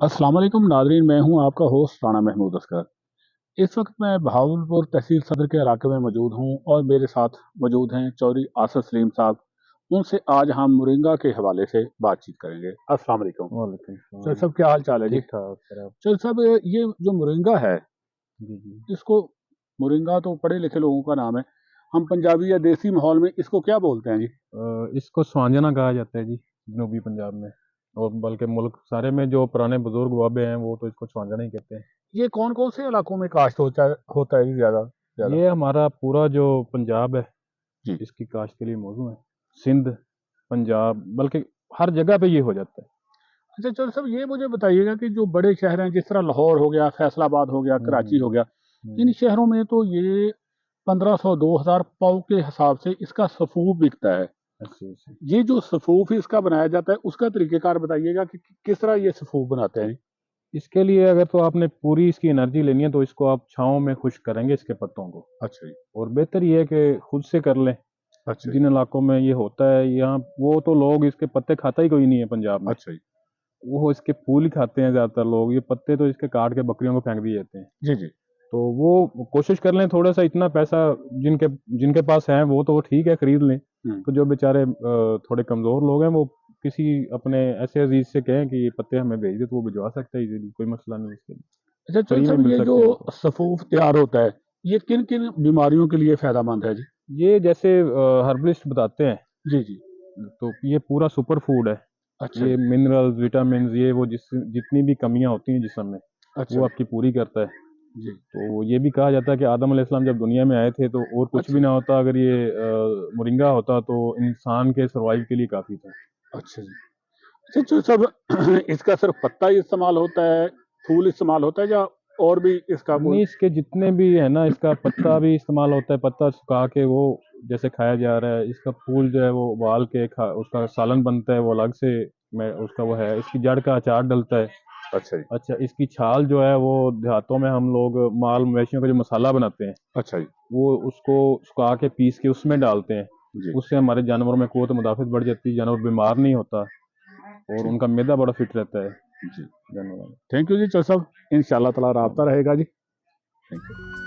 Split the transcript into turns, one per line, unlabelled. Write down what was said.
अस्सलाम वालेकुम नादरीन, मैं हूं आपका होस्ट राना महमूद असगर। इस वक्त मैं बहावलपुर तहसील सदर के इलाके में मौजूद हूं और मेरे साथ मौजूद हैं चौधरी आसफ सलीम साहब। उनसे आज हम मोरिंगा के हवाले से बातचीत करेंगे। अस्सलाम वालेकुम।
वालेकुम
चौधरी
सलाम।
साहब, क्या हाल चाल है जी?
ठीक ठाक सर आप।
चौधरी साहब, ये जो मोरिंगा है,
जी जी।
इसको मोरिंगा तो पढ़े लिखे लोगों का नाम है। हम पंजाबी या देसी माहौल में इसको क्या बोलते हैं जी?
इसको स्वांजना कहा जाता है जी, जनूबी पंजाब में। और बल्कि मुल्क सारे में जो पुराने बुजुर्ग बाबे हैं वो तो इसको स्वांजना ही कहते हैं।
ये कौन कौन से इलाकों में काश्त होता है जी, ज्यादा ज्यादा?
ये हमारा पूरा जो पंजाब है
जी।
इसकी काश्त के लिए मौजू है। सिंध, पंजाब, बल्कि हर जगह पे ये हो जाता है।
अच्छा चलो सब, ये मुझे बताइएगा कि जो बड़े शहर हैं, जिस तरह लाहौर हो गया, फैसलाबाद हो गया, कराची हो गया, इन
हम्म।
शहरों में तो ये 1500 2000 पाव के हिसाब से इसका सफूफ बिकता है।
ऐसे ऐसे।
ये जो सफूफ इसका बनाया जाता है, उसका तरीकेकार बताइएगा कि किस तरह ये सफूफ बनाते हैं।
इसके लिए अगर तो आपने पूरी इसकी एनर्जी लेनी है तो इसको आप छाँव में खुश्क करेंगे इसके पत्तों को।
अच्छा जी।
और बेहतर ये है कि खुद से कर लें।
अच्छा जी।
जिन इलाकों में ये होता है यहाँ, वो तो लोग इसके पत्ते खाता ही कोई नहीं है पंजाब में।
अच्छा जी।
वो इसके फूल ही खाते हैं ज़्यादातर लोग, ये पत्ते तो इसके काट के बकरियों को फेंक दिए जाते हैं।
जी जी।
तो वो कोशिश कर लें थोड़ा सा, इतना पैसा जिनके जिनके पास है वो तो ठीक है खरीद लें।
हम्म।
तो जो बेचारे थोड़े कमज़ोर लोग हैं वो किसी अपने ऐसे अजीज से कहें कि ये पत्ते हमें भेज दे तो वो भिजवा सकता है इजीली, कोई मसला नहीं इसके लिए।
अच्छा चलो
फ्री में
सब,
मिल
ये जो
सकते हैं इनको।
सफूफ तैयार होता है, ये किन किन बीमारियों के लिए फायदेमंद है जी?
ये जैसे हर्बलिस्ट बताते हैं,
जी जी।
तो ये पूरा सुपर फूड है।
अच्छा
ये
जी।
मिनरल्स, विटामिन, ये वो जितनी भी कमियां होती हैं जिस्म में
अच्छा
वो
जी।
आपकी पूरी करता है।
जी।
तो ये भी कहा जाता है कि आदम अलैहिस्सलाम जब दुनिया में आए थे तो और कुछ
अच्छा
भी
जी।
ना होता, अगर ये मोरिंगा होता तो इंसान के सर्वाइव के लिए काफ़ी था।
अच्छा जी। अच्छा जो सब इसका सिर्फ पत्ता ही इस्तेमाल होता है, फूल इस्तेमाल होता है, या और भी इसका कोई?
नहीं, इसके जितने भी है ना, इसका पत्ता भी इस्तेमाल होता है, पत्ता सुखा के वो जैसे खाया जा रहा है। इसका फूल जो है वो उबाल के खा, उसका सालन बनता है, वो अलग से मैं उसका वो है। इसकी जड़ का अचार डलता है।
अच्छा जी।
अच्छा, इसकी छाल जो है वो देहातों में हम लोग माल मवेशियों का जो मसाला बनाते हैं,
अच्छा जी।
वो उसको सुखा के पीस के उसमें डालते हैं।
जी।
उससे हमारे जानवरों में क़ुव्वत मुदाफ़त बढ़ जाती है, जानवर बीमार नहीं होता और
ठीक।
उनका मैदा बड़ा फिट रहता है
जी।
जानवरों में।
थैंक यू जी चल साहब, इंशाल्लाह ताला राब्ता रहेगा जी। Thank you.